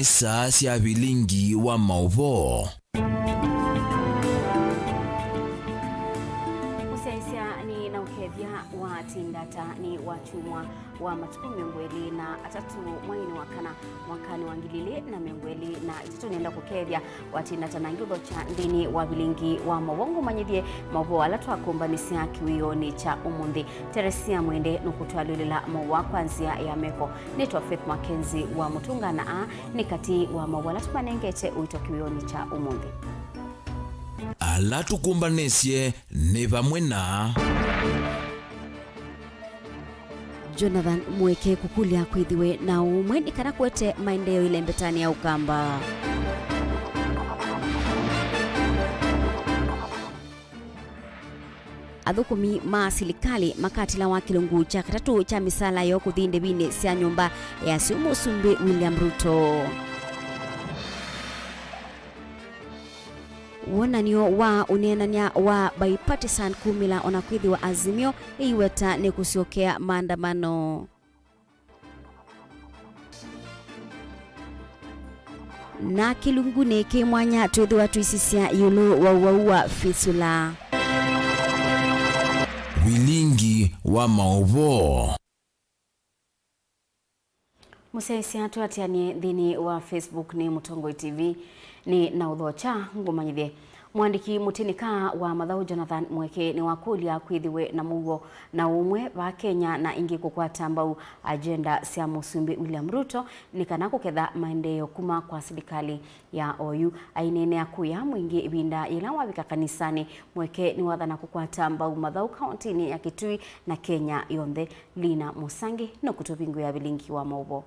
ni saa cia Vilingi wa Mauvoo. Tindata ni wachumwa wa matuku miongweli na atatu mwaini wakana mwakani wangilile na miongweli na itatu nienda kukevya watindata na ngilo cha ndini wa Vilingi wa Mauvoo manyidie Mauvoo alatwa kumbanisia kiwioni cha umundi Teresia mwende nukutwalulila Mauvoo kwanzia ya meko nitwa Faith MAKENZI wa mutunga na ni kati wa Mauvoo alatwa nengete uito kiwioni cha umundi alatu kumbanesie ni vamwe na Jonathan mweke kukulia kwithiwe na umwe nikana kwete maendeleo ile mbetani ya ukamba. Athukumi maasilikali makatila wa kilungu cha katatu cha misala yo kuthinde bine sia nyumba ya Musumbi William Ruto. Wonanio wa unenania wa bipartisan kumila onakwithi wa Azimio iweta ni kusiokea maandamano. Na kilungune kimwanya twethu watu isisia yulu wa fisula. Vilingi wa Mauvoo. Musaisi hatu atianie dhini wa Facebook ni Mutongoi TV ni na udhocha ngumanyithie. Mwandiki mutinika wa Mathau Jonathan mweke ni wakulia kwithiwe na Mauvoo na umwe wa Kenya na ingi kukwata mbau agenda cia Musumbi William Ruto nikana kuketha maendeleo kuma kwa serikali ya OU ainene akuya mwingi ibinda ila wabika kanisani mweke ni wathana kukwata mbau Mathau county ya Kitui na Kenya yonthe Lina Musangi no kutubingu ya Vilingi wa Mauvoo.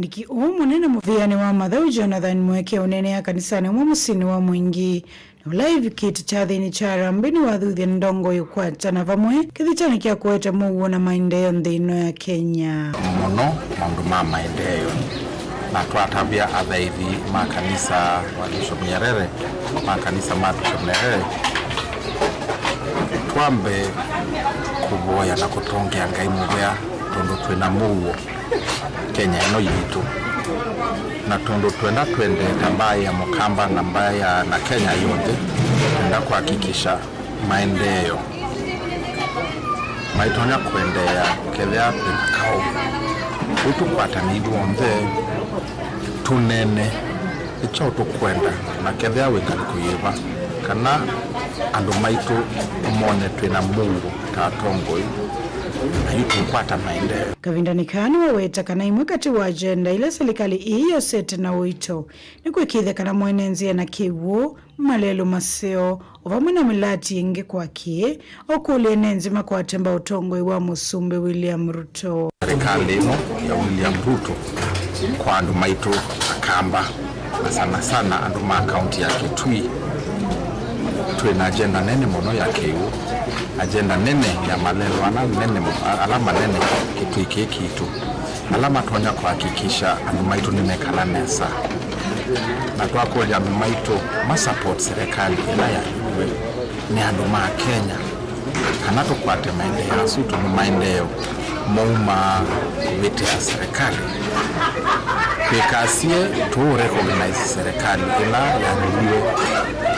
Ndiki munene muviani wa Mathau Jonathan mweke unene ya kanisani musini wa mwingi na live kit cha thini cha rambini wa thuthia ndongo yukwata na vamwe kithichani kia kuweta Mauvoo na maendeleo nthino ya Kenya muno maundu ma maendeleo na twatabia athaithi ma kanisa wa Bishop Nyerere ma kanisa ma Bishop Nyerere twambe kuvoya na kutongea Ngai muvea tondu twina Mauvoo Kenya ino yitu na tondu twenda twende tambaya ya mukamba na mbaya na Kenya yote twenda kuhakikisha maendeleo maitonya kuendea kethea pinakao utukwata ni iduonze tunene icho tukwenda na kethea wikali kuyiva kana andu maitu mone twina Mungu tatongoi na yutu mpata maendeleo. Kavindanikani waweta kana imwe kati wa agenda ile serikali iyo sete na wito ni kwikithe kana mwenenzi na kiwu malelo maseo ovamwe na milati inge kwakie okule nenzima kwa temba utongoi wa Musumbi William Ruto. Serikali ino ya William Ruto kwa andu maitu akamba na sana sana andu ma kaunti ya Kitui tuena agenda nene mono ya kiwu agenda nene ya malelo alama nene Kitui kitu alama tonya kuhakikisha andu maitu nimekala nesa na twakolia andu maitu support serikali ila ya iwe ni andu ma Kenya kana tukwate maendeleo sutu ni maendeleo mauma kuwete ya serikali kwikasie tu recognize serikali ila ya iwe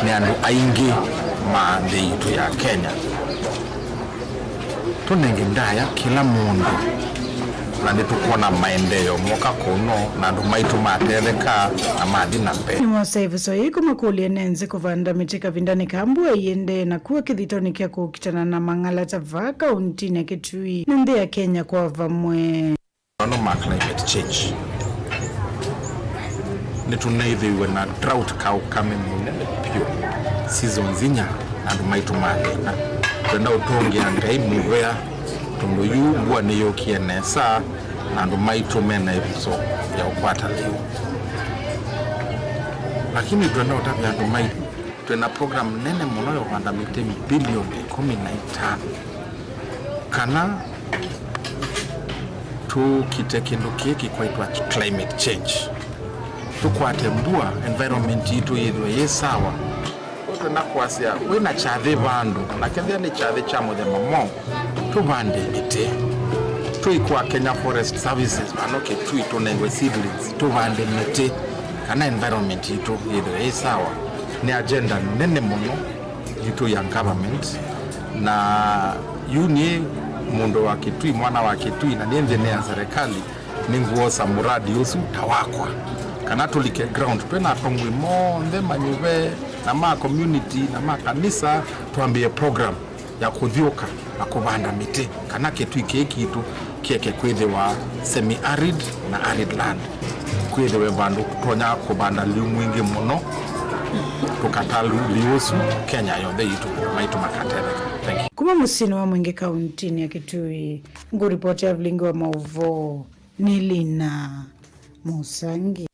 ni andu aingi ma ndeitu ya Kenya tunenge ndaya kila mundu na nitukuona maendeleo mwaka kuno na andu maitu matereka na mathi na mbe ni wasaivu so iko makulie nenze kuvanda mitika vindani kambu yende na kuwa kithitoni kia kukitana na mangala tava kaunti ya Kitui na ya Kenya kwa vamwe no ma climate change nitunaiviwe na drought kau kame munene pio season zinya na andu maitu malena twenda utongi Ngai muvea tondu yu mbua niyo kienesa na andu maitu mena ibiso ya ukwata leo lakini twenda utavya andu maitu twena program nene muno ya kuvanda miti bilioni 15 kana tukite kindu kiki kwaitwa climate change tukwate mbua environment yitu yithwe yesawa twenda kwasia wina chathi vandu na kethia ni chathi cha muthema mo tuvande miti Ketui kwa Kenya Forest Services ano ketui tonengwe seedlings tuvande miti kana environment itu itho sawa ni agenda nene muno itu ya government na yuni mundo wa Kitui mwana wa Kitui na niendelea ya serikali ni nguosa muradi usu tawakwa kana tulike ground twena tongwe monde manyuve na ma community na ma kanisa tuambie program ya kuthioka na kubanda miti kana Kitui kitu kieke kwithe wa semi arid na arid land kwithe we vandu tonya kubanda liu mwingi muno tukatalu liusu Kenya yothe itu maitu makatereka. Thank you. Kuma musini wa Mwingi kauntini ya Kitui nguripoti ya Vilingi wa Mauvoo Nilina Musangi.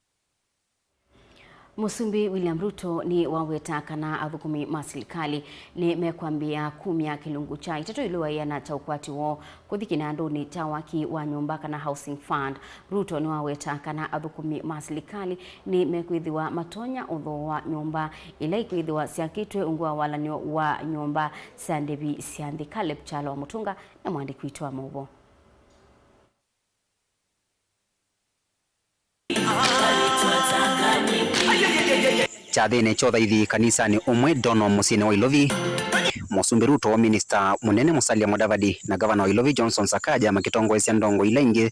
Musumbi William Ruto ni waweta kana athukumi masilikali ni mekwambia kumya kilungu cha itatu iliwa yana cha ukwati wo kuthikina andoni cha waki wa nyumba kana housing fund. Ruto ni waweta kana athukumi masilikali ni mekwithiwa matonya utho wa nyumba ila ikwithiwa siakitwe ungua walanyo wa nyumba sandebi siandhi Caleb Chalo wa Mutunga na mwandiki wetu wa Mauvoo. Chathene chothaithi kanisa ni umwe dono musini wa Ilovi. Musumbi Ruto, Minister Munene Musalia Mudavadi na Governor wa Ilovi Johnson Sakaja makitongozia ndongo ila ingi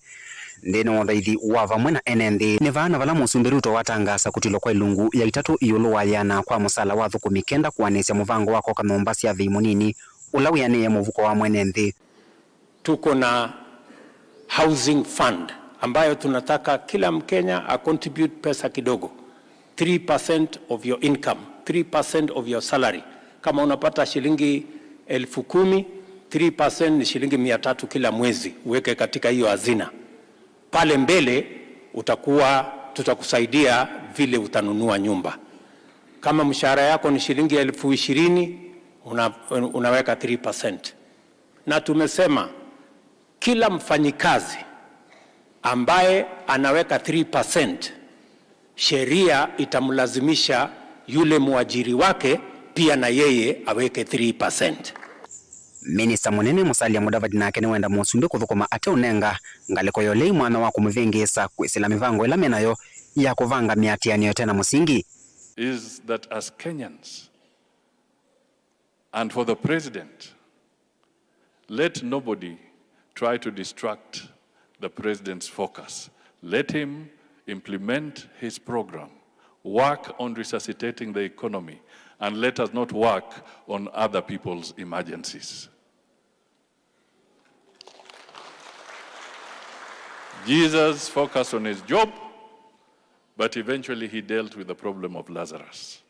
ndene wathaithi wa vamwe na NND ni vana vala Musumbi Ruto watangasa kutilo kwa ilungu ya itatu iyulu wa yana kwa musala wa thukumi kenda kuanesia muvango wako kamomba sia thei munini ulawiyane ya muvuko wa NND. Tuko na housing fund ambayo tunataka kila Mkenya a contribute pesa kidogo 3% of your income, 3% of your salary. Kama unapata shilingi 10,000, 3% ni shilingi 300 kila mwezi, uweke katika hiyo hazina. Pale mbele tutakusaidia vile utanunua nyumba. Kama mshahara yako ni shilingi 20,000, unaweka 3%. Na tumesema kila mfanyikazi ambaye anaweka 3%, sheria itamlazimisha yule muajiri wake pia na yeye aweke 3%. Minister Munene Musalia Mudavadi nake ni wenda Musumbi kuthukuma ate unenga ngaleko yolei mwana wa kumuvingisa kwisila mivango ila menayo ya kuvanga miatianio tena musingi. Is that as Kenyans and for the president, let nobody try to distract the president's focus. Let him implement his program, work on resuscitating the economy, and let us not work on other people's emergencies. Jesus focused on his job, but eventually he dealt with the problem of Lazarus.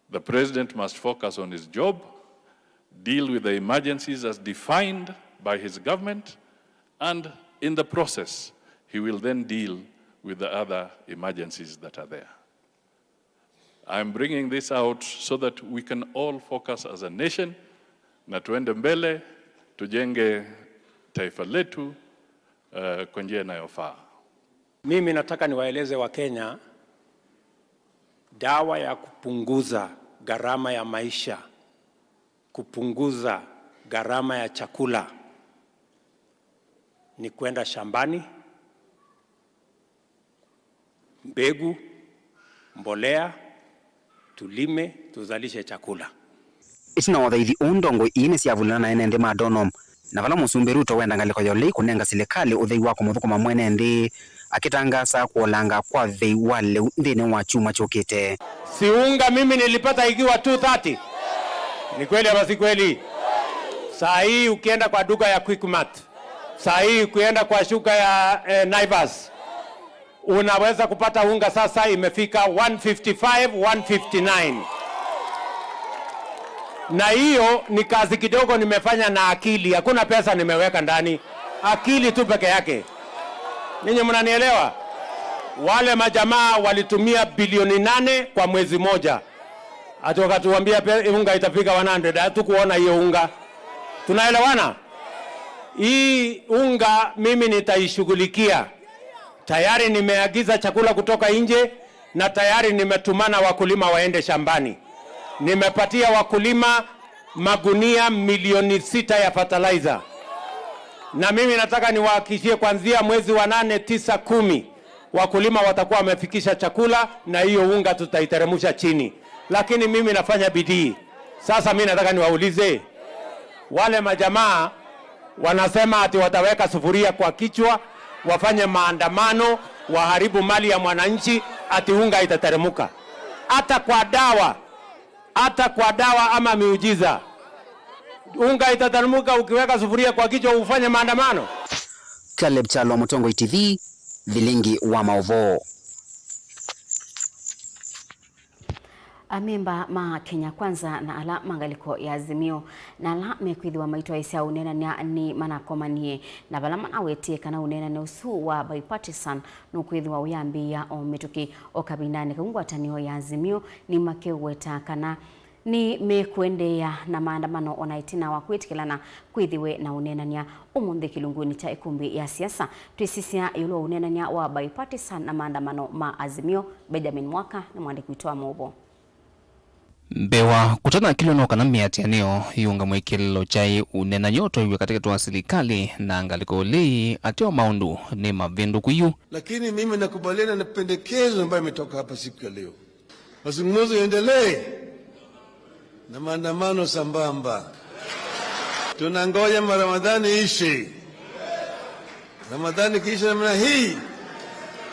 The president must focus on his job, deal with the emergencies as defined by his government, and in the process, he will then deal with the other emergencies that are there. I'm bringing this out so that we can all focus as a nation na tuende mbele, tujenge taifa letu kwa njia inayofaa. Mimi nataka niwaeleze wa Kenya dawa ya kupunguza gharama ya maisha, kupunguza gharama ya chakula ni kwenda shambani, mbegu, mbolea, tulime, tuzalishe chakula. Itina wathaithi undongo ine siavulana na NND madonom na vala Musumbi Ruto wenda ngaliko yolei kunenga silikali uthei wako muthukuma MND akitangasa kuolanga kwa thei wale nthini wa chuma chukite. Si unga mimi nilipata ikiwa 230. Ni kweli ama si kweli? Saa hii ukienda kwa duka ya Quickmart, saa hii ukienda kwa shuka ya Naivas, unaweza kupata unga sasa imefika 155, 159. Na hiyo ni kazi kidogo nimefanya na akili, hakuna pesa nimeweka ndani, akili tu peke yake. Ninyi mnanielewa? Wale majamaa walitumia bilioni 8 kwa mwezi moja. Ati wakatuambia unga itafika 100, hatukuona hiyo unga. Tunaelewana? Hii unga mimi nitaishughulikia. Tayari nimeagiza chakula kutoka nje na tayari nimetumana wakulima waende shambani. Nimepatia wakulima magunia milioni 6 ya fertilizer. Na mimi nataka niwahakikishie kuanzia mwezi wa 8, 9, 10 wakulima watakuwa wamefikisha chakula na hiyo unga tutaiteremsha chini. Lakini mimi nafanya bidii. Sasa mimi nataka niwaulize wale majamaa wanasema ati wataweka sufuria kwa kichwa, wafanye maandamano, waharibu mali ya mwananchi, ati unga itateremuka. Hata kwa dawa ama miujiza, unga itateremuka ukiweka sufuria kwa kichwa ufanye maandamano? Caleb Chalo, Mutongo TV, Vilingi wa Mauvoo. Amemba ma Kenya Kwanza na ala mangaliko ya Azimio na ala mekwithiwa maitwa isia unena ni manakomanie na bala manawete kana unena ni usu wa bipartisan no kwithiwa uyambi ya omituki okabindani kungwatanio ya Azimio ni makeweta kana ni mekuendea na maandamano onaitina wa kwitikilana kwithiwe na unenania umunthe kilunguni cha ikumbi ya siasa twisisia yulo unenania wa bipartisan na maandamano ma Azimio. Benjamin Mwaka na mwandiki witwa Mauvoo Mbewa kutana kilono kana miatianio yunga mwekililo chai unena nyoto iwe katika tuwa serikali na angaliko lei atio maundu ni mavindu kuyu. Lakini mimi nakubaliana na pendekezo ambayo imetoka hapa siku ya leo. Mazungumzo yaendelee na maandamano sambamba. Tunangoja Ramadhani ishe. Ramadhani kisha namna hii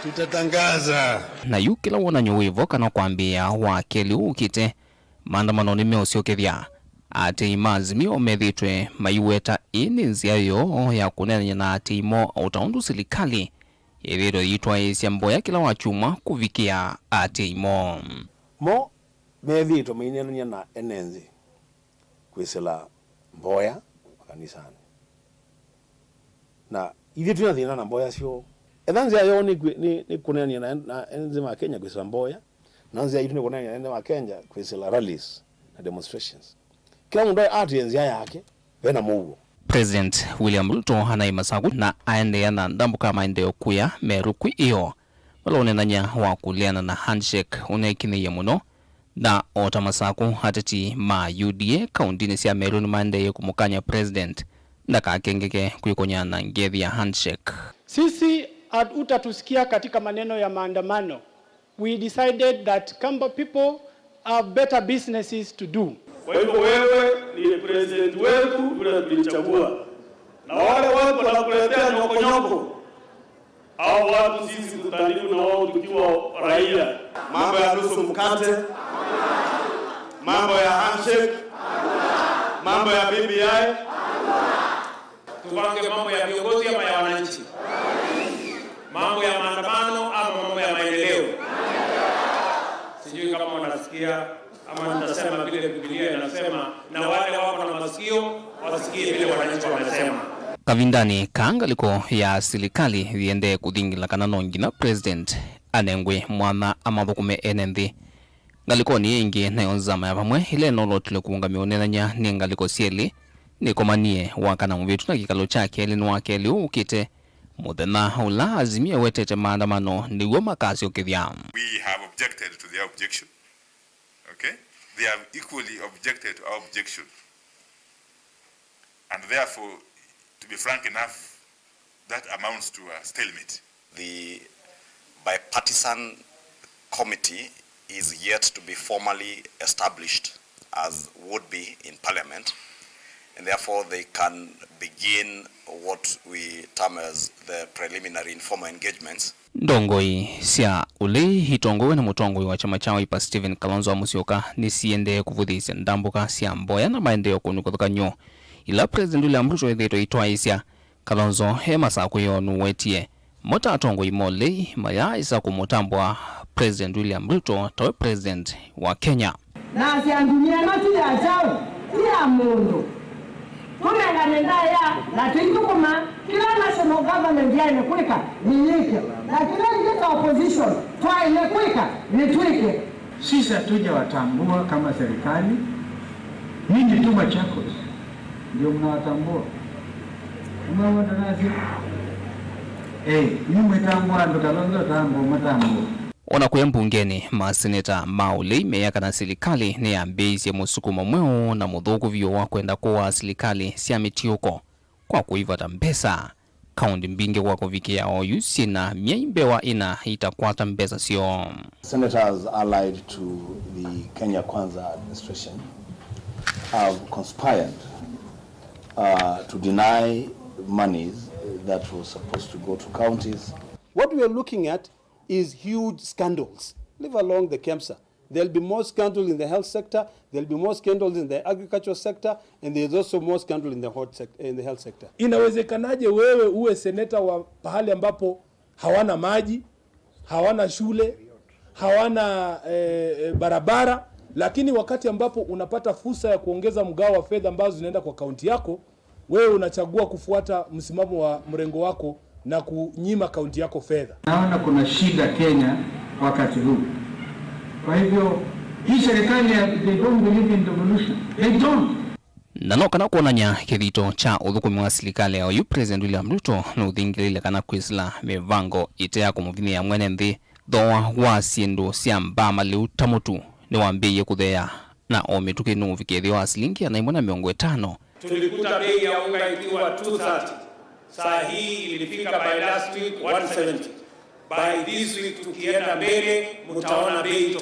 tutatangaza. Na yu kila wana nyowevo kana kuambia wakeli ukite maandamano ni meosiokethia ati Azimio methitwe maiweta ini nziayo ya kunenya na ati imo utaundu serikali ithiro yitwa isia mboya kila wachuma kuvikia ati imo mo methitwe mainenanya na enenzi kwisela mboya kanisani na ithi tuna thina na mboya cio ethanzi ayo ni kunenya na enenzi ma Kenya kwisela mboya nanzi ayo ni kunenya na enenzi ma Kenya kwisela rallies na demonstrations. Kila mundu ati enzia yake bena Mauvoo. President William Ruto anaimasaku na aendea na ndambuka maendeleo kuya merukwi iyo wala unenanya wa kuliana na handshake unekinie muno na otamasaku hatati ma UDA kaundini sia Meru ni maendeleo kumukanya president na kakengeke kuikonya na ngethi ya handshake. Sisi utatusikia katika maneno ya maandamano. We decided that Kamba people have better businesses to do. Kwa hivyo wewe ni president wetu bila tulichagua. Na wale watu wanakuletea nyoko. Hao watu sisi tutalibu na wao tukiwa raia. Mambo ya nusu mkate, mambo ya handshake, mambo ya BBI. Tupange mambo ya viongozi ama ya wananchi? Mambo ya maandamano ama mambo ya maendeleo? Sijui kama unasikia ama nitasema vile Biblia inasema na wale wako na masikio wasikie vile wananchi wanasema. Kavindani kaangaliko ya serikali viende kuthingila kana nongi na president anengwe mwana amathukume enenthi ngaliko ni ingi na yonzama ya pamwe ile nolo tule kuungamia unenanya ni ngaliko sieli ni komanie wakana mvitu na kikalo chake ili nwakeli ukite muthena ula Azimio wetete maandamano niwo makasi ukithia. We have objected to their objection. Okay? They have equally objected to our objection. And therefore, to be frank enough, that amounts to a stalemate. The bipartisan committee is yet to be formally established as would be in Parliament, and therefore they can begin what we term as the preliminary informal engagements. Ndongoi sia ule hitongowe na mutongoi wa chama chao ipa Stephen Kalonzo Musyoka ni siende kuvudhisya ndambuka sia mboya na maendeleo kunukuthika nyo ila president William Ruto ithito itwa isia Kalonzo hema sa kuyonu wetie mota atongoi mole maya isa kumutambwa president William Ruto tawe president wa Kenya na siandunia matu ya chao sia mundu tunenganendaya na tuikukuma kila national government ya imekwika niyike na kila ingeta opposition twa imekwika nitwike. Sisi hatuja watambua kama serikali, ninyi tu Machakos ndio mnawatambua. Umeona nasi ni mtambua ndo Kalonzo tambo matambo. Ona kuya mbungeni maseneta maule meyaka na serikali ni ambezi ya musukumo mweo na mudhogu vyo wa kwenda kwa serikali siya mitiuko kwa kuivata mpesa. Kaundi mbingi kwa kufikia oyusi na miaimbewa ina itakwata mpesa sio. Senators allied to the Kenya Kwanza administration have conspired to deny monies that were supposed to go to counties. What we are looking at is huge scandals. Live along the KEMSA. There'll be more scandals in the health sector, there'll be more scandals in the agricultural sector, and there's also more scandal in the health sector. Inawezekanaje wewe uwe seneta wa pahali ambapo hawana maji, hawana shule, hawana barabara, lakini wakati ambapo unapata fursa ya kuongeza mgao wa fedha ambazo zinaenda kwa kaunti yako, wewe unachagua kufuata msimamo wa mrengo wako na kunyima kaunti yako fedha. Naona kuna shida Kenya wakati huu. Kwa hivyo hii serikali they don't believe in devolution. They don't. Nano kana kuonanya kirito cha uthukumi wa serikali ya President William Ruto na uthingilile kana kwisla mevango ite ya kumuvini ya mwene nthi thoa wa siendo siamba maliu tamutu ni wambiye kuthea na omituki nuvikethio wa silingi ya 150. Tulikuta bei ya unga ikiwa 230. Saa hii ilifika by last week 170. By this week tukienda mbele mtaona bei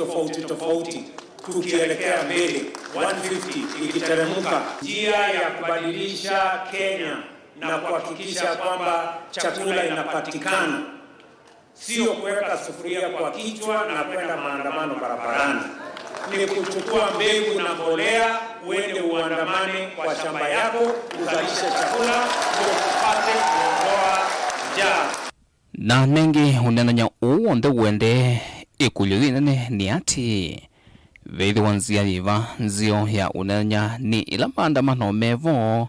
tofauti tukielekea mbele 150 ikiteremka. Njia ya kubadilisha Kenya na kuhakikisha kwamba chakula inapatikana, sio kuweka sufuria kwa kichwa na kwenda maandamano barabarani. Ni kuchukua mbegu na mbolea, uende uandamane kwa shamba yako, uzalishe chakula ndio tupate kuondoa njaa. Na nengi unenanya uonde wende ikulyo inene ni ati veithi wanzia yiva nzio ya unenanya ni ila maandamano mevo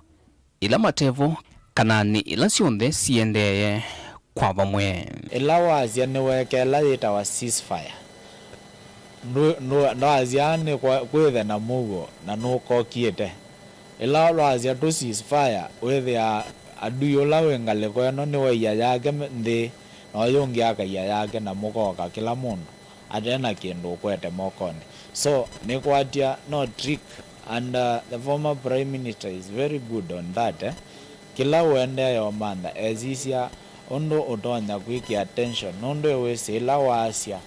ila matevo kana ni ila sionde siendeye kwa vamwe. Ila wazia niwekela yita wa ceasefire no azia ni kwethe na Mauvoo na nuko kiete ila wazia tu ceasefire wethe aduyola wengale kwa no ni waya yake ndi no yongi akaya yake na mukoka kila mundu atena kindu kwete mokoni. So nikwatia no trick, and the former prime minister is very good on that. Kila wende yo manda ezisia ondo otonya kwiki attention nondo wesela wasia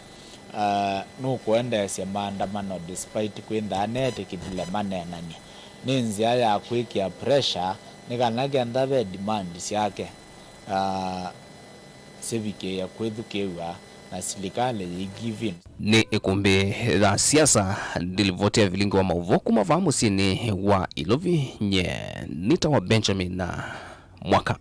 nukuendesya maandamano despite kwenda anete kidile manenani ninzia ya kwiki ya pressure nikanagenda be demands yake sevike ya kwethukewa na serikali igivin ni ikumbi la siasa ndilivotea Vilingi wa Mauvoo kumavamu sini wa Ilovi nye nita wa Benjamin na mwaka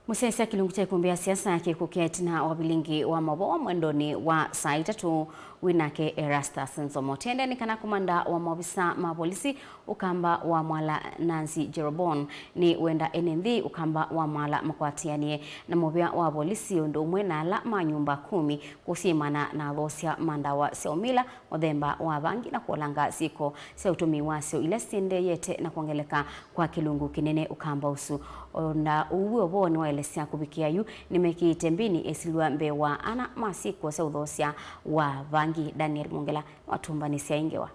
Musesa kilungu cha ikumbi ya siasa yake kuketi na wa Vilingi wa Mauvoo mwendoni wa saa 3 WINAKE Erastus Nzomotende ni kana kumanda wa maofisa mapolisi ukamba wa mwala Nancy Jerobon ni wenda NND ukamba wa mwala makwatianie na mobia wa polisi ndo umwe na ala manyumba 10 kusimana na losia manda wa seomila odhemba wa vangi na kuolanga siko se utumi wasio ila sinde yete na kuongeleka kwa kilungu kinene ukamba usu na uwe oboni wa elesia kubikia yu nimekitembini esilua mbewa ana masiko se udhosia wa vangi. Daniel Mongela watumbani siaingewa.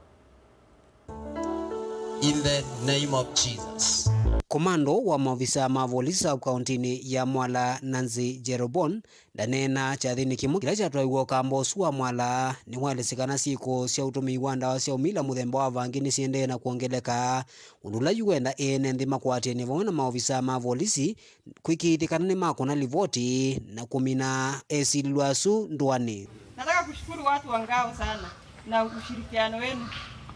In the name of Jesus. Komando wa maofisa mavolisa kauntini ya mwala Nancy Jerobon danena chathini kimu kila chatwaiwo kambosu wa mwala ni walesikana siko cia utumi wa ndawa cia umila muthemba wa vangi ni siende na kuongeleka undula yuenda NND makwati ni vona maofisa mavolisi kwikitikana ni makona livoti na kumina esilwasu ndwani. Nataka kushukuru watu wa ngao sana na ushirikiano wenu.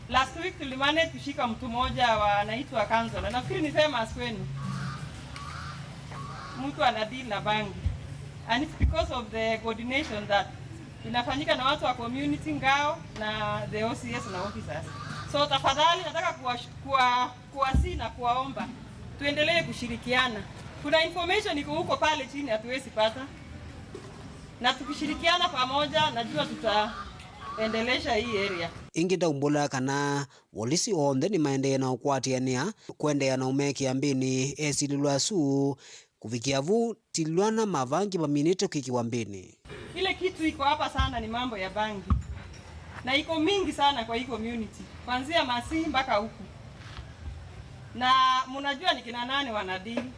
Last week tulimane kushika mtu mmoja anaitwa Kansala. Nafikiri ni famous kwenu. Mtu anadeal na bangi. And it's because of the coordination that inafanyika na watu wa community ngao na the OCS na officers. So tafadhali nataka kuwasi na kuwaomba tuendelee kushirikiana. Kuna information iko huko pale chini hatuwezi pata. Na tukishirikiana pamoja najua tutaendelesha hii area. Ingida umbola kana polisi onde ni maende na ukwatiania kwende na umeki ambini esililwasu kufikia vu tilwana mavangi maminito kikiwambini. Ile kitu iko hapa sana ni mambo ya bangi. Na iko mingi sana kwa hii community. Kuanzia Masi mpaka huku. na mnajua ni kina nani wanadili.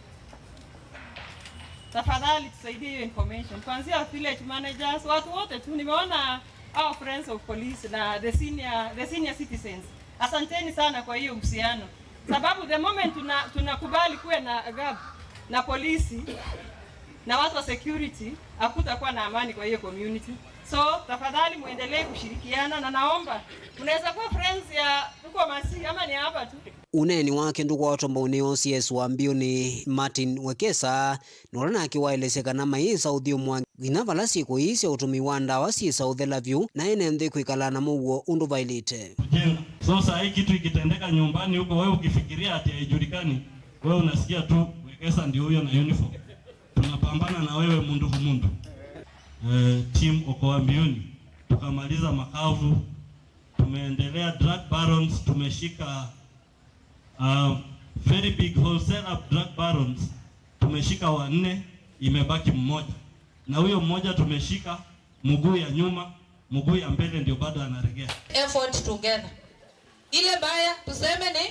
Tafadhali tusaidie hiyo information. Kuanzia village managers, watu wote tu, nimeona our friends of police na the senior citizens. Asanteni sana kwa hiyo uhusiano. Sababu the moment tunakubali kuwe na gap na polisi na watu wa security, hakutakuwa na amani kwa hiyo community. So tafadhali muendelee kushirikiana, na naomba unaweza kuwa friends ya tuko masi ama ni hapa tu. Uneni wake ndugu wa tombo ni OCS wa mbio ni Martin Wekesa nolana akiwaelezekana maisa uthio mwa ginavala siku isi ya utumi wa ndawa si South View na ene ndhi kuikala na Mauvoo undu vailite. So saa hii kitu ikitendeka nyumbani huko, wewe ukifikiria ati haijulikani, wewe unasikia tu Wekesa ndio huyo na uniform. Tunapambana na wewe mundu humundu. Team okoa mbioni tukamaliza makavu, tumeendelea drug barons, tumeshika very big wholesale up drug barons, tumeshika 4, imebaki mmoja, na huyo mmoja tumeshika mguu ya nyuma, mguu ya mbele ndio bado anaregea. Effort together, ile baya tuseme ni,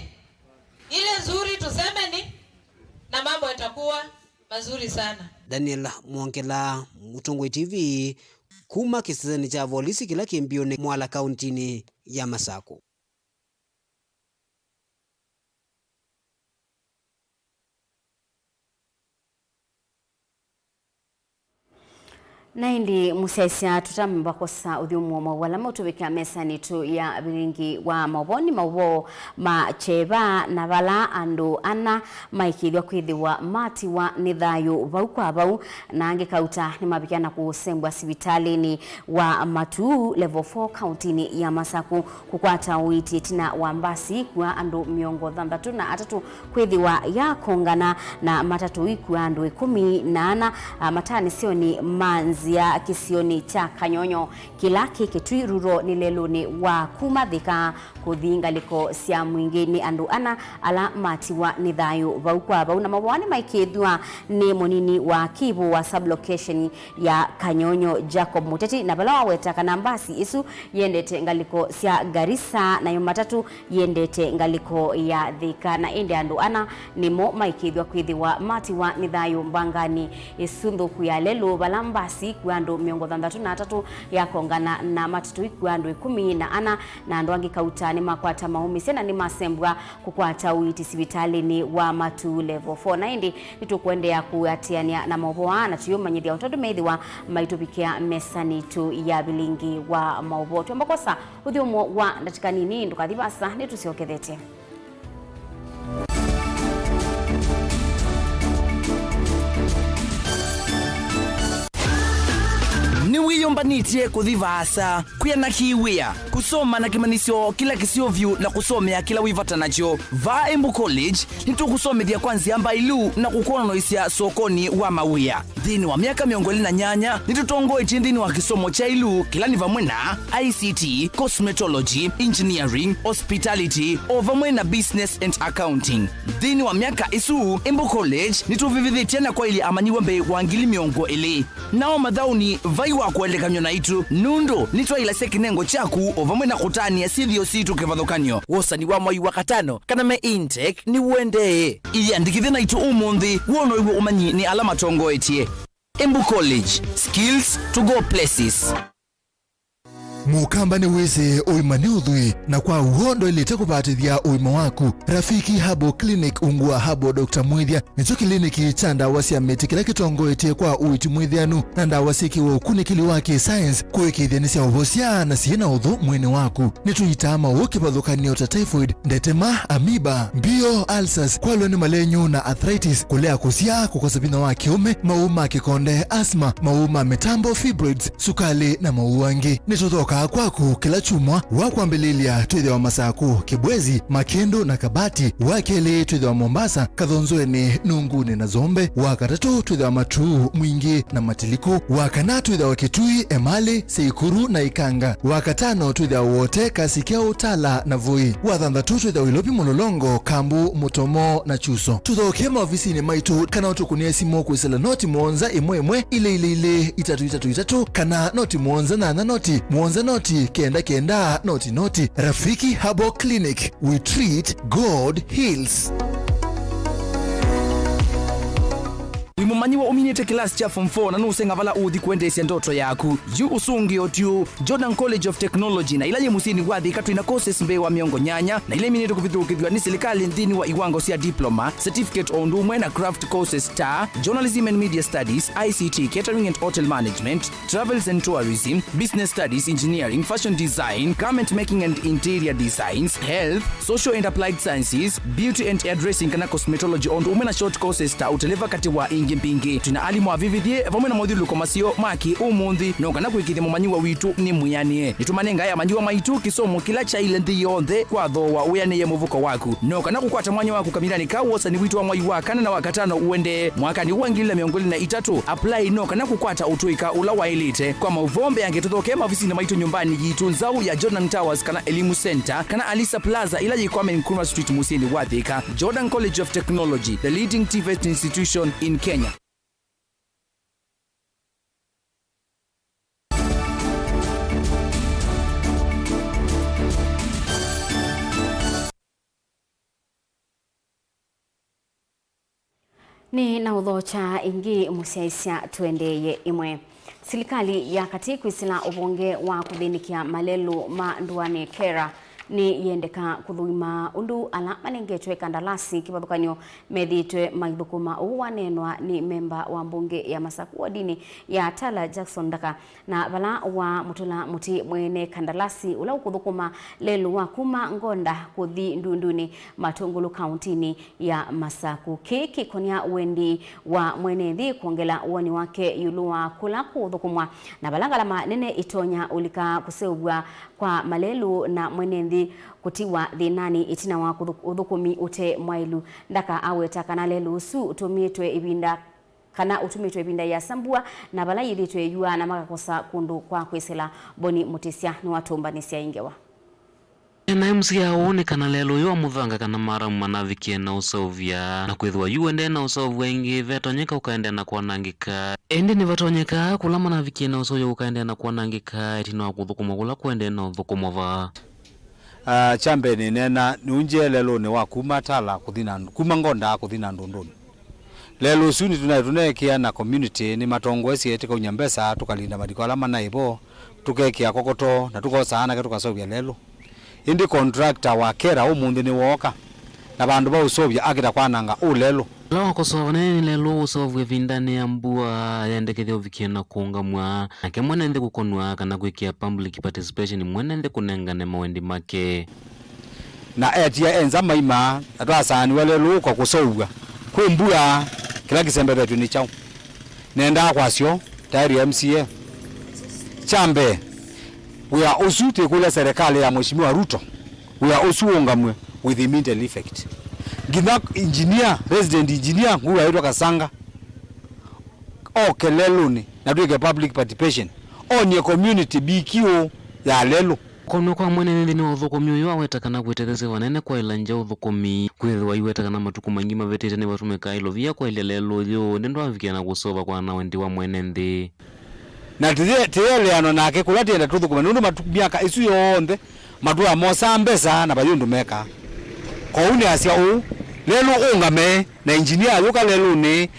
ile nzuri tuseme ni, na mambo yatakuwa mazuri sana. Daniel Mwongela, Mutongoi TV, kuma kisizani cha volisi kila kimbione Mwala kauntini ya Masako. Naindi musaisia tutamba kosa udhiumu wa walama utubika mesani tu ya Vilingi wa Mauvoo macheba na vala andu ana maikithwa kwithiwa mati wa nithayu vau kwa vau na angikauta ni mabikana kusembwa sibitalini wa Matu level 4 kauntini ya Masaku kukwata uiti tina wa mbasi kwa andu miongo 3 na 3 kwithiwa ya kongana na matatu iku andu 18 matani sio ni manzi ya kisioni cha Kanyonyo kila kikitwi ruro ni leluni wa kumathika kuthinga liko sia mwingini andu ana ala matiwa nithayu vau kwa vau na mawani maikithwa ni munini wa Kivu wa sublocation ya Kanyonyo Jacob Muteti na bala waweta kana mbasi isu yendete ngaliko sia Garissa na yomatatu yendete ngaliko ya Thika na indi andu ana nimo maikithwa kwithiwa matiwa nithayu mbangani isundu kuya lelo bala mbasi kuandu miongo 33 ya kongana na matatu ikuandu 14 na andu angikauta ni makwata maumi sena ni masembwa kukwata uiti sibitalini wa Matu level 4 na indi nitukwendea kuatiania na Mauvoo na tuyumanyithia utondu meithiwa maitupikia mesani tu ya Vilingi wa Mauvoo twambakosa uthiumu wa ndatika nini ndukathibasa nitusiokethete. Niwiyombanitye kuthivasa kuyana kiwia kusoma na kimanisyo kila kisiovyu na kusomea kila wivata nacho va Embu College nitukusomethia kwanzia amba ilu na kukonoisia sokoni wa mawia thini wa miaka 28 nitutongoetie thini wa kisomo cha ilu kila ni vamwe na ICT, cosmetology, engineering, hospitality o vamwe na business and accounting. Thini wa miaka isu Embu College nituvivithitie na kwa ili amanyiwa mbe wa ngili miongo ili nao mathauni vai wa kuelekanywa na itu nundo nitwa ila sekinengo chaku ovamwe na kutania sithio situ kevathukanio wosa ni wa mwai wa katano kana me intake ni wende iandikithia na itu umunthi wono iwo umanyi ni alama tongoetie. Embu College, skills to go places. Mukamba ni weze uimani udhui na kwa uhondo ilete kupatithia uima waku. Rafiki Habo Clinic ungua Habo Dr. Mwithia nicho kliniki cha ndawa cia miti kila kitongoetie kwa uiti mwithianu na ndawa sikiwa ukunikili wake science kuikithia ni cia uvosia na siena udhu mwene waku. Nituitama ukipathukanio ta typhoid, ndetema, amiba, bio, ulcers, kwalwa ni malenyu na arthritis, kulea kusia, kukosa vina wa kiume, mauma kikonde, asma, mauma mitambo, fibroids, sukali na mauangi. Nituthoka kwaku kila chumwa wakwambililia twithe wa Masaku, Kibwezi, Makendo na Kabati, wakeli twithe wa Mombasa, Kathonzweni, Nunguni na Zombe, wakatatu twithe wa Matu, Mwingi na Matiliku, wakana twithe wa Kitui, Emali, Seikuru na Ikanga, wakatano twithe wa wote Kasikeo, Tala na Voi, wathanthatu twithe wa Ilopi, Mulolongo, Kambu, Mutomo na Chuso. Tuthoke maofisini maitu kana utukunia simu kwisela noti mwonza imwe ile itatu kana noti mwonza na noti mwonza noti kenda kenda noti noti. Rafiki Herbal Clinic, we treat, God heals. Wimumanyiwa uminite kilasi cha form 4 na nusenga vala udhi kuendesya ndoto yaku. Yu usungi otiu Jordan College of Technology na ilaje musini wadhi katu ina courses mbewa miongo nyanya na ile minito kuvithukithwa ni serikali ndini wa iwango sia diploma, certificate ondumwe na craft courses star, journalism and media studies, ICT, catering and hotel management, travels and tourism, business studies, engineering, fashion design, garment making and interior designs, health, social and applied sciences, beauty and hairdressing kana cosmetology ondumwe na short courses star uteleva kati wa mpingi. Tuna alimu avivithie vamwe na modhilu komasio maki umundi noka na kwikithia mumanyiwa witu ni muyanie. Nitumanenga ya manyiwa maitu kisomo kila cha ile ndi yonthe kwa thowa uyanie muvuko waku. Noka na kukwata mwanya waku kamirani kawosa ni witu wa mwai wa kana na wakatano uende mwaka ni uangilila miongoli na itatu. Apply noka na kukwata utuika ula wa elite. Kwa mauvombe yange tuthoke mavisi na maitu nyumbani jitu nzau ya Jordan Towers kana Elimu Center kana Alisa Plaza ila jikwame Nkrumah Street Musini Wathika. Jordan College of Technology, the leading TVET institution in Kenya. Ni na udhocha ingi musiaisia tuendeye imwe. Serikali ya kati kwisila ubunge wa kuthinikia malelu ma nduani kera ni yendeka kuthuima undu ala manengetwe kandalasi kibathukanio methitwe maithukuma uwanenwa ni memba wa mbunge ya Masaku wa dini ya Tala Jackson Daka na vala wa mutula muti mwene kandalasi ula ukuthukuma lelu wa kuma ngonda kuthi ndunduni Matungulu kauntini ya Masaku. Kiki konia wendi wa mwenethi kuongela uwani wake yulua kula kuthukumwa na balangalama nene itonya ulika kuseubwa kwa malelu na mwenethi kutiwa thinani itina wa kuthukumi ute mwailu ndaka aweta kana lelu su utumitwe ibinda kana utumitwe ibinda ya sambua na bala yithitwe yua na magakosa kundu kwa kwisila boni mutisia ni watumbanisia ingewa. Na msiya one kana lelo yo muthanga kana mara manavikie na usovya na kwithwa yuende na usovya ingi vetonyeka ukaende na kwanangika ende ni vetonyeka kula manavikie na usovya ukaende na kwanangika etino kuthukuma kula kwende na thukuma va chambe ni nena nunje lelo ni wa kuma Tala kuthina kuma ngonda kuthina ndunduni lelo suni tunaekia na community ni matongo esi etika unyambesa tukalinda madiko alama na ibo tukekia kokoto na tukosana ke tukasovya lelo indi contractor wa kera umundi ni woka na bandu ba usovya akita kwananga ulelo lawa kosovane lelo usovya vindane ya mbua yendekethio vikiena kuungamwa ake mwenende kukonwa kana kwikia public participation mwenende kunengane mawendi make na etia enza maima atwasani walelo kwa kusovya kumbua kila kisembe betu ni chao nenda kwasyo tayari MCA chambe we are also tekula serikali ya Mheshimiwa Ruto. We are also ungamwe with immediate effect. Gina engineer, resident engineer nguwa yetu Kasanga. Keleluni na tuike public participation. Onye community BQ ya lelo. Kono kwa mwene ndi no thukumi yo aweta kana kwetethese wanene kwa ilanja uthukumi kwithwa iweta kana matuku mangi mavetete ne batumeka ilo via kwa ile lelo yo ndendo avikia na kusova kwa na wendi wa mwene ndi na tiyele ano nake kulatienda tuthukuma nundu miaka isu yonthe matua mosa mbesa na bayundu meka kwa uni asia u lelo ungame na engineer yuka lelo ni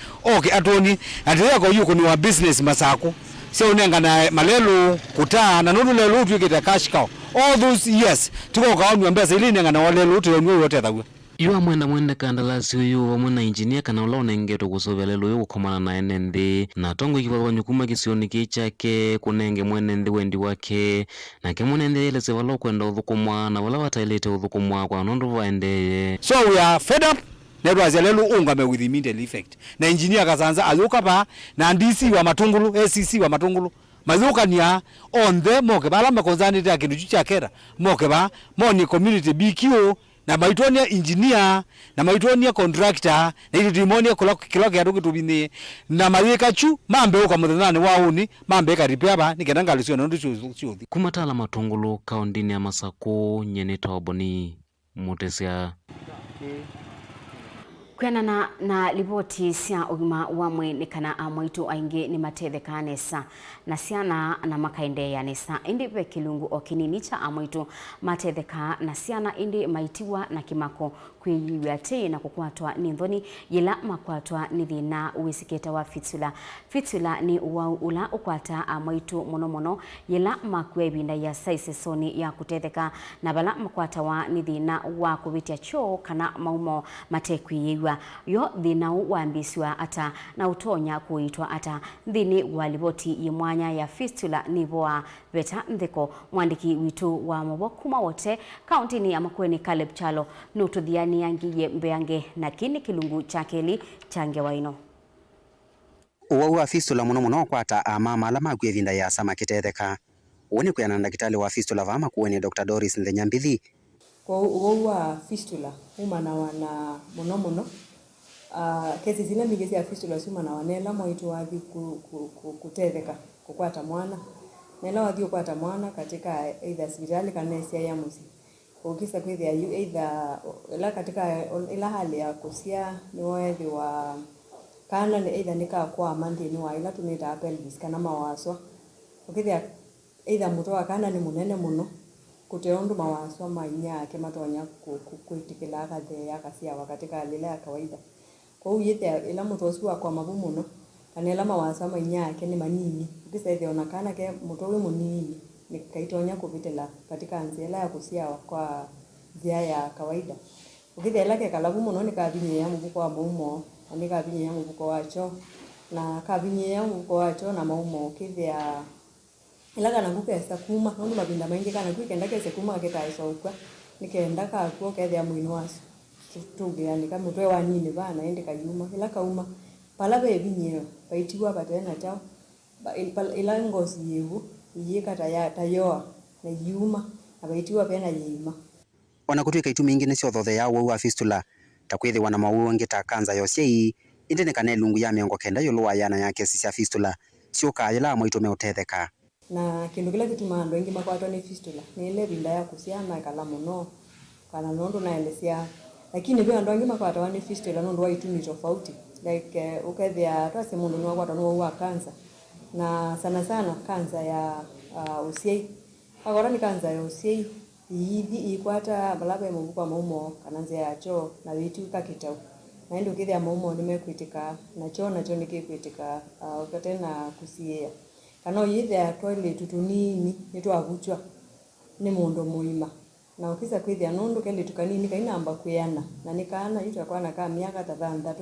atoni atiyako yuko ni wa business Masaku sio unenga na malelo kutaa na nundu lelo tuikita cash cow all those years tuko kaoni mbesa ili nenga na lelo tuyonwe yote thawe Yua mwenda kandalasi uyu wa mwena engineer kana ula unengeto kusovya lelo yu kukomana na enende na tongo ikiwa nyukuma kisioni kichake kunenge mwenende wendi wake na ke mwenende ile se wala kwenda uthukumwa na wala watailete uthukumwa kwa nondo waendeye. So we are fed up nedwaze lelo ungame with immediate effect na engineer kasanza aluka pa na DC wa Matungulu ACC wa Matungulu mazuka niya on the moke bala makonzani ta kindu cha kera moke ba moni community BQ na maitonia engineer na maitonia contractor na ili timonia kila kiatu kitubini na mayeka chu mambe uka muthanani wauni mambe ka repair ba nikenda alisio na ndu chuthi kumatala Matungulu kaundini ya Masaku nyene toboni mutesia Kwenana na ripoti cia ugima wa mwili kana amwitu aingi ni matetheka nesa na ciana na makaende ya nesa indi be kilungu o kinini cha amwitu matetheka na ciana indi maitiwa na kimako kwiyiwa te na kukwatwa ni nthoni yila makwatwa ni thina wisiketa wa fitsula ni ula ukwata amwitu muno yila makwebinda ya saise soni ya kutetheka na bala makwata wa ni thina wa kubitia choo kana maumo matekwiyiwa yo thina wambisiwa ata na utonya kuitwa ata thini wa ripoti yimwanya ya fistula nivoa beta ndhiko mwandiki witu wa Mauvoo kuma wote kaunti ya Makueni Caleb Chalo nututhiani yangiye mbeange na kini kilungu chakeli change waino wa fistula muno kwata amama alama kwevinda ya sama kitetheka woni kuyana ndakitali wa fistula vama kuweni Dr. Doris Ndenyambithi kwa wa fistula umana wana muno kesi zile migezi ya fistula suma na wanela mwitu wathi kutetheka kukwata mwana nela wathi kukwata mwana katika either hospitali kana sia ya musi ukisa kwithia either ila katika ila hali ya kusia ni wethi wa kana ni either nika kwa mandi ni wa ila tunita pelvis kana mawaswa ukithia either muto wa kana ni munene muno kuteondu mawaswa mainya ke matonya kuitikila kathe yakasia katika lile ya kawaida kwa hiyo ila mutosi wa kwa Mauvoo muno kana ila mawaswa mainya yake ni manini ukisa ithio nakana ke mutowe munini nikaitonya kuvitela katika nzela ya kusia kwa njia ya kawaida ukithia ila ke kalabu muno nikavinye ya muvuko wa maumo nikavinye ya muvuko wacho na kavinye ya muvuko wacho na maumo ukithia ila kana ngukesa kuma nondu mabinda maingi kana kwikenda kese kuma aketaisokwa nikenda kakuo kethia mwini wasu tuge yani kama mutwe wa nini bana ende kayuma ila kauma pala bevinyeyo baitiwa batena chao ila ngozi yevu yikata ya tayoa na yuma abaitiwa pena yima ona kutwika itumi ingine cio thothe ya wa fistula takwithi wana Mauvoo ngita kanza yosei indene kana lungu ya miongo kenda yolwa yana yake cia fistula cio kayila mwitu meutetheka na kindu kila kitu mando ingi makwatwa ni fistula ni ile binda ya kusiana kala muno kana nondo naelezea lakini bia ndo ingi makwatwa ni fistula nondo wa itumi tofauti like ukethia twase mundu no kwatwa no wa kansa na sana kansa ya usiei agora ni kansa ya usiei yithi ikwata balaba muvuko maumo kana nzia ya choo na witu kakitau na ndio kithia maumo nimekwitika na choo nikikwitika ukatena kusiea kana yithe toilet tunini nitwavuchwa ni mundu muima na ukisa kwithia nundu kele tukanini kainamba kuyana na nikana itwa kwana ka miaka 3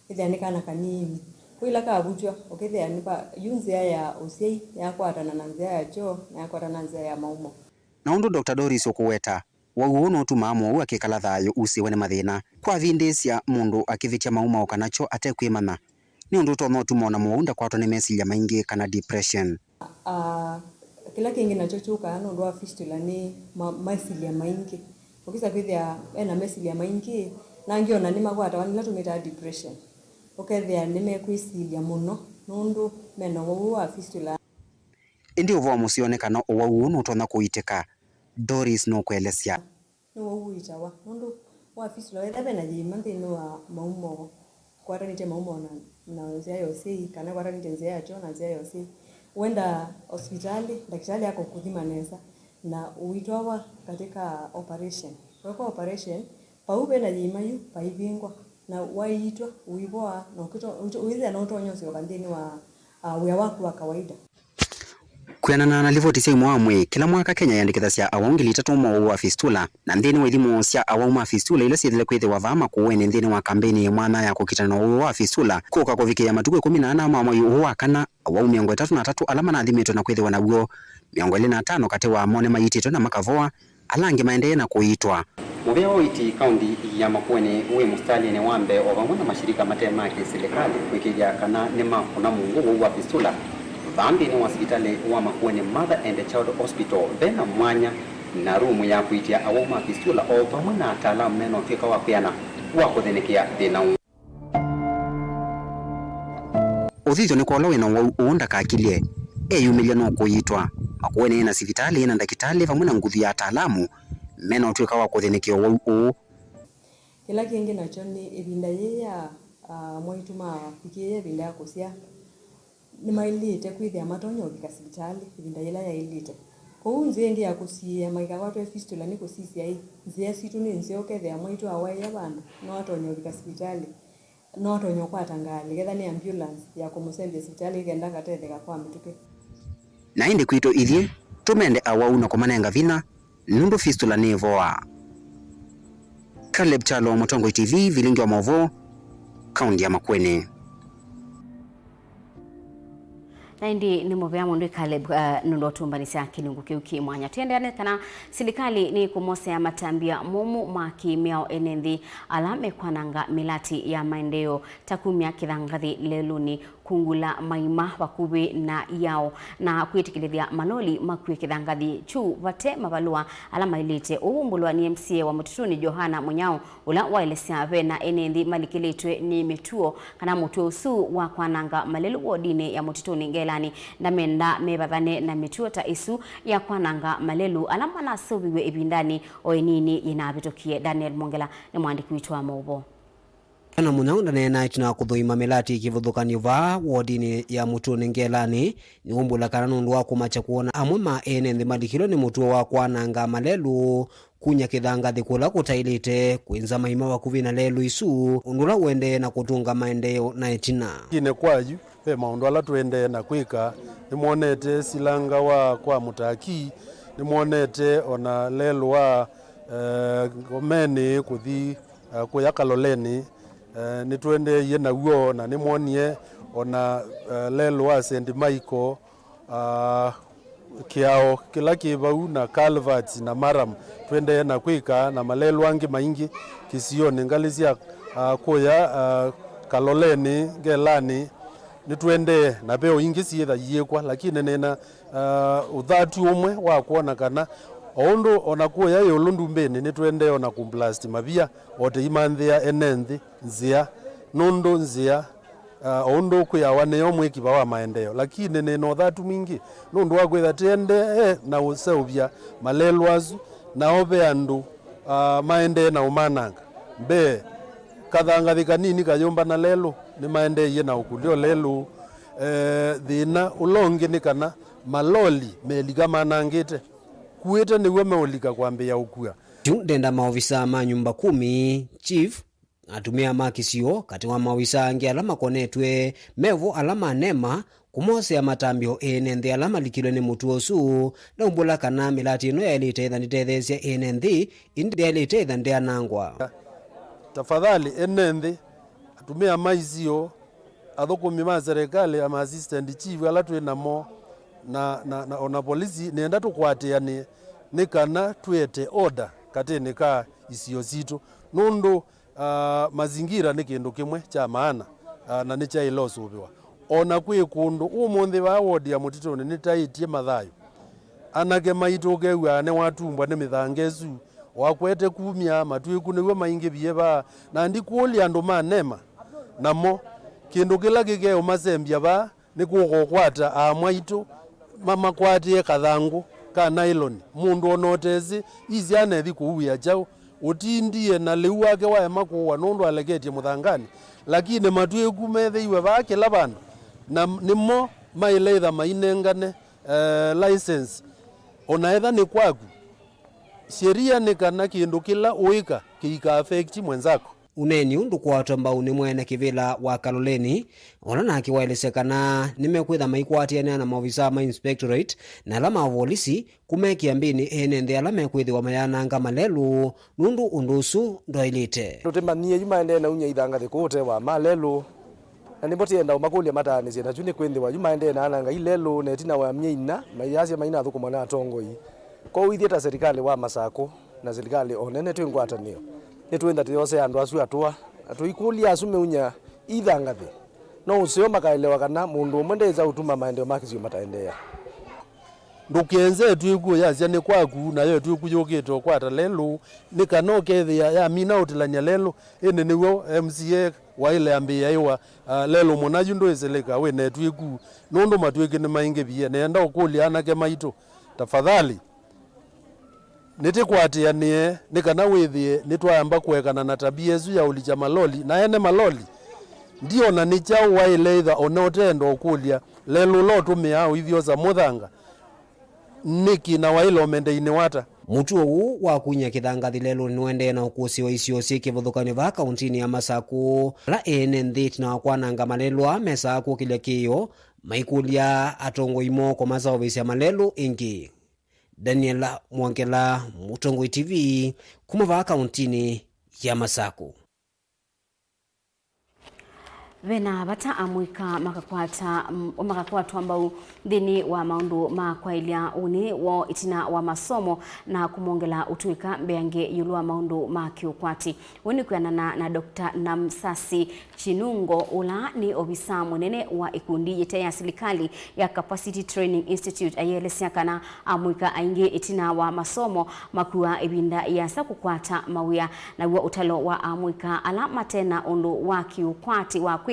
ithia nikana kanini kuila kavuchwa ukithia nipa yunzia ya usiei ya kwatana na nzia ya choo na kwatana na nzia ya maumo na undu Dr. Doris okuweta wauo no tumamo wa kikala thayo usiwe ne mathina kwa vindi cia mundu akivitia mauma okanacho atekwimana ni undu to no tumona muunda kwatwa ni mesilia maingi kana depression kila kingi nachochuka no ndo fistula ni mesilia maingi ukisa kwithia ena mesilia maingi na ngiona ni magwata wanila tumita depression ukethia nimekwisilia muno nundu meno wa fistula indi uvo musionekana wauo no tona kuiteka Doris no kuelezea no uitawa nundu wa fistula wetha bena jimante no wa maumo kwata nite maumo na nzia yosei kana kwata nite nzia ya choo na nzia yosei wenda hospitali daktari yako kuthima nesa na uitwa katika operation kwa operation paupe na jimayu paivingwa na waitwa uiboa na ukito uize na utonyo sio bandini wa wia wako wa kawaida kwenana na ripoti cia imwe kila mwaka Kenya yandikitha cia awongili 3 wa fistula na nthini wa ithimo cia awauma fistula ile ciethile kwithwa vama kuweni nthini wa kampeni ya mwana ya kukitana wa fistula kuka kuvikia matuku 18 mwai wa kana awauma 33 alama na thimitwe na kwithwa naguo 25 kati wa mone mayititwe na makavoa alangi maendelee na kuitwa Muvea oiti kaunti ya Makueni uwe mustali ni wambe wa vamwe na mashirika matema ya serikali kwikija kana nima kuna mungu wa fistula vambi ni hospitali wa Makueni Mother and Child Hospital vena mwanya na rumu ya kuitia awoma fistula o vamwe na ataalamu meno twika wa kuyana wa kuthinikia thina uthitho ni kwolowe na uunda kakilie eyumilia no kuitwa Makueni na sivitali na ndakitali vamwe na nguthi ya ataalamu meno twika wa kuthinikia kila kingi nacho ni ebinda ya mwaituma pikie ebinda ya kusia ni mailite kwithia matonyo bikasibitali ebinda ila ya ilite ko nzengi ya kusia maika watu fistula ni kusisia hii nzia situ ni nzio kethia mwaitu awai abantu no atonyo bikasibitali no atonyo kwa tangali getha ni ambulance ya kumusembia hospitali igenda gatetheka kwa mituke na indi kwito ithie tumende awauna kumanenga vina nundu fistula ni voa. Caleb Chalo, Mutongo TV, Vilingi wa Mauvoo, kaunti ya Makueni. Na indi ni muvea mundu Caleb nundo tumbanisia kilungu kiuki mwanya. Tuendeane kana serikali ni kumosea matambia mumu makimiao enendi alame kwananga milati ya maendeleo takumia kithangathi leluni kungula maima wakubi na yao na kuitikilithia maloli makwi kithangathi chu vate mavalua alama ilite uumbulwa ni MCA wa Mututuni Johana Munyao ula waelesea vena enendi malikiletwe ni mituo kana mutuo usu wa kwananga malelu wodine ya Mututuni ngelani na menda mebathane na mituo ta isu ya kwananga malelu alama na subiwe ibindani oenini inabitokie. Daniel Mongela ni mwandiki witu wa Mauvoo. Kana munaunda nena itina kuthuima melati kivuthukani va wodini ya Mututuni ngelani ni umbula kana nundu wa kumacha kuona amwe ma enendi malikilo ni mutuo wa kwananga malelu kunya kithangathi kula kutailite kwinza maima wakuvi na lelu isu undula uende na kutunga maendeleo na itina kine kwaju pe maundu ala tuende na kwika nimuonete silanga wa kwa mutaki nimuonete ona lelu wa gomeni kuthi kuya kaloleni nituende yena uo na nimuonie ona lelu wa St. Michael kiao kila kibau na Calvert na Maram twende na kwika na malelu wangi maingi kisioni ngalisia kuya kaloleni gelani nitwende na beo ingi sietha yekwa lakini nena uthatu umwe wa kuona kana ondo onakuya yolundu mbeni nitwende ona kumblast mabia ote imanthia enenthi nzia nundu nzia ondo kuya wane omwe kiba wa maendeleo lakini neno thatu mingi nundu wa kwetha tende na useubia malelwazu na obe andu maende na umananga mbe kathangathi kanini kayumba na lelu ni maende ye na ukulio lelu thina ulongi ni kana maloli meliga manangite kuite niwe meolika kwambia ukua ndenda maofisa ma nyumba 10 chief atumia makisio kati wa maofisa angi alama konetwe mevo alama nema kumosea matambio enendi alama likilo ni mutuo su na umbula kana milati ino ya ilite itha nitethesia enendi indi ya ilite itha ndia nangwa tafadhali enendi atumia maizio athukumi ma serikali ama assistant chief ala twinamo na ona polisi nenda tukwatia ni kana tuete order katini ka isio situ nundu mazingira ni kindu kimwe cha maana na ni cha ilosubiwa ona kwi kundu umunthi wa ward ya Mututuni ni taitie mathayo anake maituke wane watumbwa ni mithangesu wakwete kumia matwiku niwe maingi bieba na ndikuuli andu manema namo kindu kila gigeo masembia ba ni kugokwata amwaitu mama kwatie kathangu ka nylon mundu onotezi izi anethi kuuya chao utindie na liu wake wa makuwa nundu alegetie muthangani lakini matwiku metheiwe ba kila bandu na nimo maileitha mainengane license onaetha ni kwaku sheria ni kana kindu kila uika kiika affect mwenzako uneni undu kwa tombau ni mwene kivila wa Kaloleni ona na kiwaelesekana nimekwitha maikwatiane na maofisa ma inspectorate na alama polisi kumekia mbini enende alama kwithiwa mayananga malelu nundu undusu ndoilite tutemanie yumaende na unya ithangathi kute wa malelu na nibotienda umakulia matani cia nachuni kwithiwa yumaende na ananga ilelu netina wa myeina maiasia maina thukuma na tongoi ko withieta serikali wa Masako na serikali onene twingwatanio nitwenda tuyose andu asu atwa atuikulia asume unya ithangathi no usio makaelewa kana mundu umwe ndeza utuma maendeleo makizio mataendea ndukenze twiku yasia ni kwaku na yo twikuyukitwo kwata lelu ni kana kethia ya mina utilanya lelu ene niwo MCA wa ile ambia iwa lelu munaju ndo iseleka we ne twiku nundu matwiki ni maingi bie nenda ukulia anake maito tafadhali nitikwatianie nikana withie nitwayamba kuekana na tabia ezu ya ulicha maloli na ene maloli ndio na nicha waileitha onotendo okulia lelo lotumia ithio za muthanga niki na wailo mende-ini wata mutuo huu wa kunya kithangathi lelo niwende na ukusiwa isio sikivuthukanio va kauntini ya Masaku la ene nthiti na wakwananga malelwa Mesaku kilya kiyo maikulia atongo imo kwa maza ovisi ya malelu ingi. Daniela Mwangela, Mutongoi TV, kumava kauntini ya Masaku. Vena bata amwika makakwatu ambao dhini wa maundu makwailia uni wa itina wa masomo na kumongela utuika mbeange yulua maundu makiukwati. Uni kuyanana na Dr. Namsasi Chinungo ula ni obisa mwenene wa ikundi yete ya silikali ya Capacity Training Institute ayelesi kana amwika ainge itina wa masomo makua ibinda ya sakukwata mawia na wa utalo wa amwika alama tena undu wa kiukwati wa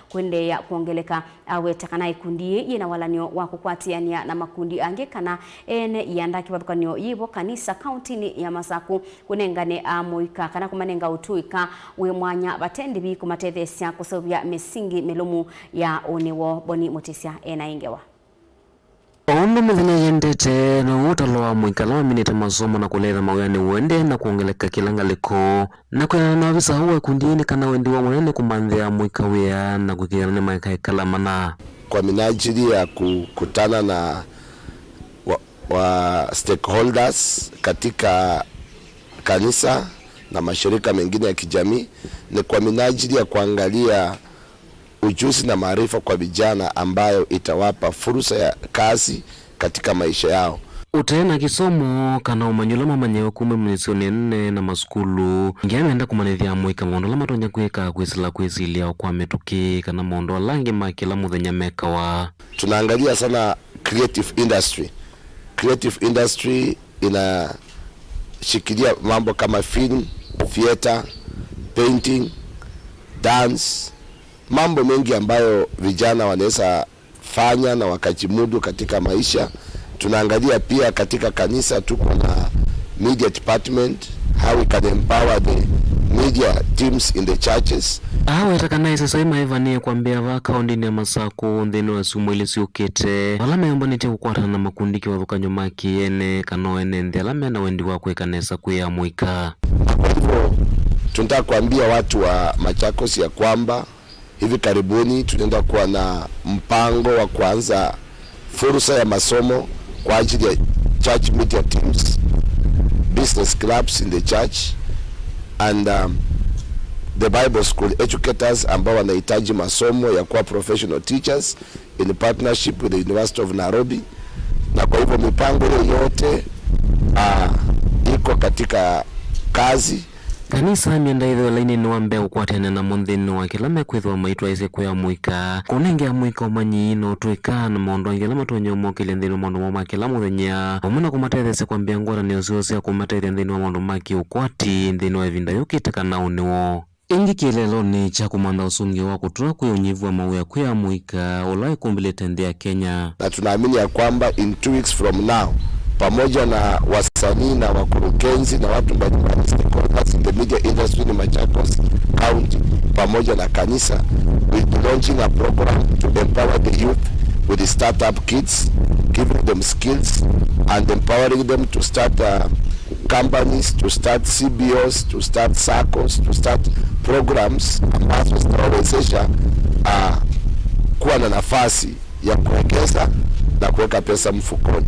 kwende ya kuongeleka awe takana ikundi yena walanio wa kukwatiania na makundi angekana ene yandaki wathukanio yibo kanisa kauntini ya Masaku kunengane amuika kana kumanenga utuika we mwanya batendi bi kumatethesia kusobya misingi melumu ya onewo boni mutisia ena ingewa. Ondo mthenya yendete na utalo wa mwikala wa minita masomo na kulera mawani uende na kuongeleka kilangaliko na kwena na visa huwa kundini kana wendi wa mwenene kumandhia mwikawea na kukirane maikaikala mana kwa minajili ya kukutana na wa stakeholders katika kanisa na mashirika mengine ya kijamii ni kwa minajili ya kuangalia ujuzi na maarifa kwa vijana ambayo itawapa fursa ya kazi katika maisha yao. Utena kisomo kana umanyula mamanyeo kume mnisoni nne na maskulu ngiameenda kumanithia mwika mondo la matonya kweka kwisila kwisilia kwa metuki kana mondo alangi makila muthenya mekawa. Tunaangalia sana creative industry. Creative industry inashikilia mambo kama film, theater, painting, dance, mambo mengi ambayo vijana wanaweza fanya na wakajimudu katika maisha. Tunaangalia pia katika kanisa tuko na media department, how we can empower the media teams in the churches. Awe takana sasa maivanie kwambia va kauntini ya Masaku ndeni wa sumwili siukete wala meomba nite kukwata na makundiki wathukanyo maki ene kano ene ndi alame na wendi wakwe kanesa kuya mwika. Kwa hivyo tunataka kuambia watu wa Machakos ya kwamba hivi karibuni tunaenda kuwa na mpango wa kuanza fursa ya masomo kwa ajili ya church media teams, business clubs in the church and the Bible school educators ambao wanahitaji masomo ya kuwa professional teachers in partnership with the University of Nairobi. Na kwa hivyo mipango yote iko katika kazi. Kanisa mienda hivyo laini niwambe ukwatene na mondhini wa kilame kwithwa maitwa ise kuya mwika kunenge ya mwika umanyi ino tuika na maondo angela matonyo mokile ndini maondo wamakila muthenya wamuna kumatethese kwa mbiangwara ni usiwasi ya kumatethia ndini wa maondo maki ukwati ndini wa evinda yukite kana uniwo ingi kilelo ni cha kumanda usungi wa kutua kuya unyivu wa mauya kuya mwika ulai kumbilete ndi ya Kenya. Na tunaamini ya kwamba in 2 weeks from now pamoja na wasanii na wakurugenzi na watu mbalimbali stakeholders in the media industry in Machakos County pamoja na kanisa will be launching a program to empower the youth with the startup kits, giving them skills and empowering them to start companies, to start CBOs, to start SACCOs, to start programs ambazo zitawawezesha kuwa na nafasi ya kuwekeza na kuweka pesa mfukoni.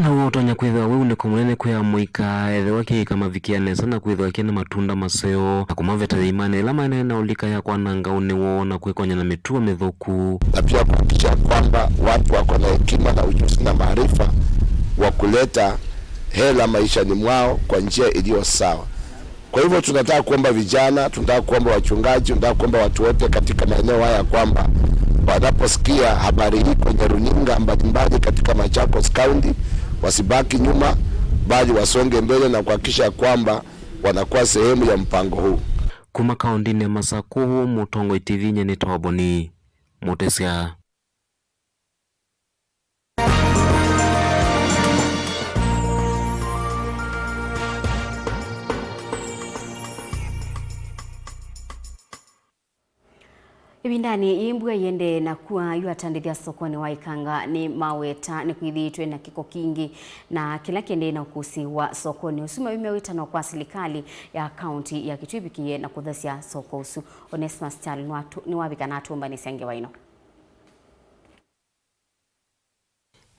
Na wotonya kwithwa wewe ni komunene kuya mwika ethe wake kama vikiane sana kwithwa kina matunda maseo akumaveta imane lama na ulika ya kwananga uniwo na kwekonya na mituo mithuku na pia kuhakikisha kwamba watu wako na hekima na ujuzi na maarifa wa kuleta hela maishani mwao kwa njia iliyo sawa. Kwa hivyo tunataka kuomba vijana, tunataka kuomba wachungaji, tunataka kuomba watu wote katika maeneo haya kwamba wanaposikia habari hii kwenye runinga mbalimbali katika Machakos County wasibaki nyuma bali wasonge mbele na kuhakikisha kwamba wanakuwa sehemu ya mpango huu. Kuma kauntini ya Masaku, Mutongoi TV nyene tawaboni Mutesia. Ibindani imbua yende na kuwa yuatandithia sokoni waikanga ni maweta ni kuidhitwe na kiko kingi na kila kende na ukusi wa sokoni usuma wimewita na kwa serikali ya kaunti ya Kitui bikiye na kudhasia soko usu Onesmus Chali ni wabika na atumba ni senge waino.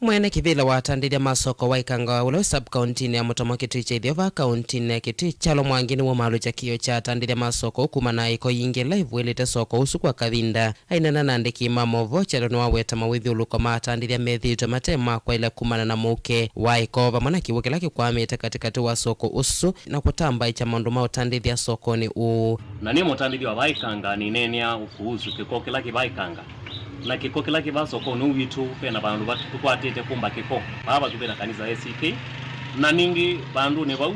Mwene kivila watandithia masoko waikanga ulo sub-county ya Mutomo Kitui cha Ithiova county ya Kitui chalo mwangini wa malu cha kiyo cha tandithia masoko kumana iko yingi live welete soko usu kwa kathinda ainana nandiki Mauvoo chalo ni waweta mawithi uluko matandithia methito matema kwa ila kumana na muke waiko vamana kiweke laki kwa meta katikati wa soko usu na kutamba icha maundu mao tandithia soko ni na ni mutandithia wa waikanga ni nenia ukuhusu kikoke laki waikanga na kiko kila kiba soko no witu pena bandu batu tukwatete kumba kiko baba tubena kanisa ACK na ningi bandu ne bau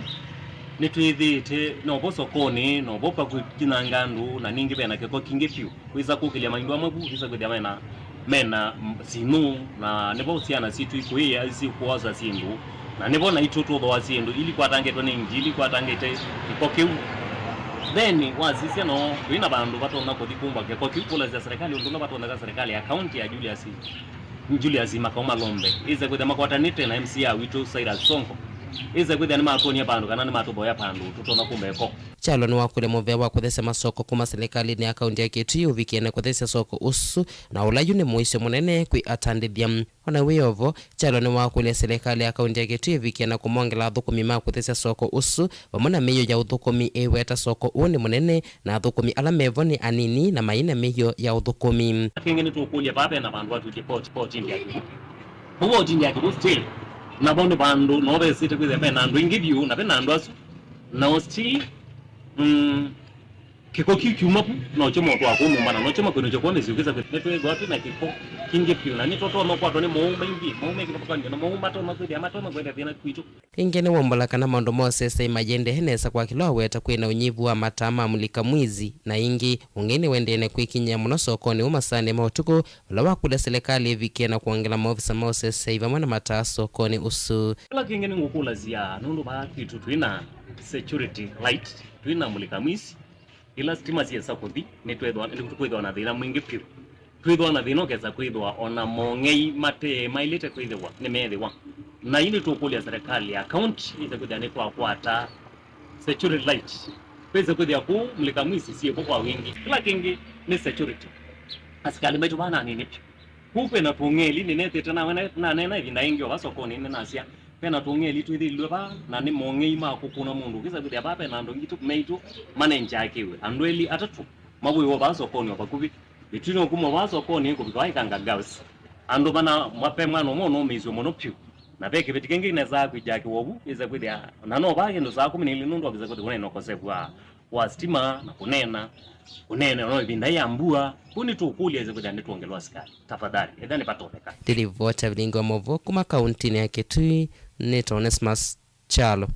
nitwithite no bo sokoni no bo pa kukinangandu na ningi bena kiko kingi piu kwiza kukilia maindu amabu kwiza kudia mena sinu na nebo siana situ ikuia isi kuoza sindu na nebo na itutu do wasindu ili kwatangetwa ningi ili kwatangete kiko kiu then wazisia no wina bandu batona kodikumba kwa kikula za serikali unduna batona za serikali ya county ya Julius Makoma Lombe ize kwenda makwatanite na MCA witu Saira Sonko ize kwenda ni makoni ya bandu kana ni matubo ya pandu tutona kumbeko chalo ni wakule Mauvoo wa kuthesa masoko kuma serikali ni akaunti ya Kitui uvikiene kuthesa soko usu na ulayu ni muisho munene kui atandithia ona weovo chalo ni wakule serikali ya akaunti ya Kitui uvikiene kumongela thukumi ma kuthesa soko usu wamona meyo ya uthukumi eweta soko uni munene na thukumi ala mevo ni anini na maina meyo ya uthukumi kingine tukulia pape na bandu watu poti ndia huo jindia kibu still na bondo bandu no be site kwize pe nandu ingibyu na pe nandu asu na still kiko kikyumapu no chomo kwa kumu mana no choma kweno chokone ziukiza kwetwe gwapi na kiko kinge pila ni toto no kwa tone muumba ingi muume kipaka ndio muumba to no kwenda mato no kwenda tena kwitu ingene wombola kana maundu mose sai majende henesa kwa kilo weta kwina unyivu wa matama mulika mwizi na ingi ungeni wendene kwikinya muno sokoni umasane mautuko lawa kula serikali evikia na kuongela maofisa mose sai vamana mata sokoni usu kila kingene ngukula zia nundu ba kitu twina security light twina mulika mwizi ila stima siesa kuthi ni twethwa na thina mwingi piu twethwa na thina kesa kwithwa ona mongei mate mailete kwithwa ni methwa na ini tukulia serikali ya county ize kuthane kwa kwata security light pesa kuthia ku mulika mwisi sie kwa wingi kila kingi ni security askali betu bana nini kupe na tungeli ni nete tena na nena hivi na ingi wa sokoni ni nasia pena tungeli tu hithi lwa na ni mongei ma kukuna mundu kisa kuthia bape na ndo ngitu meitu manager akiwe andweli atatu mabwe wa sokoni wa kubi bitino kuma wa sokoni ko bikaikanga gausi ando bana mape mwana mono mizo mono piu na beke bitikengi na za kujaki wobu iza kuthia na no bage ndo za 10 nilinundo biza kuthi kunena kosebwa wa stima na kunena no binda yambua kuni tukulia iza kuthia nituongelwa askari tafadhali edani patoleka Vilingi wa Mauvoo kuma kaunti ya Kitui ni Onesmus Chali.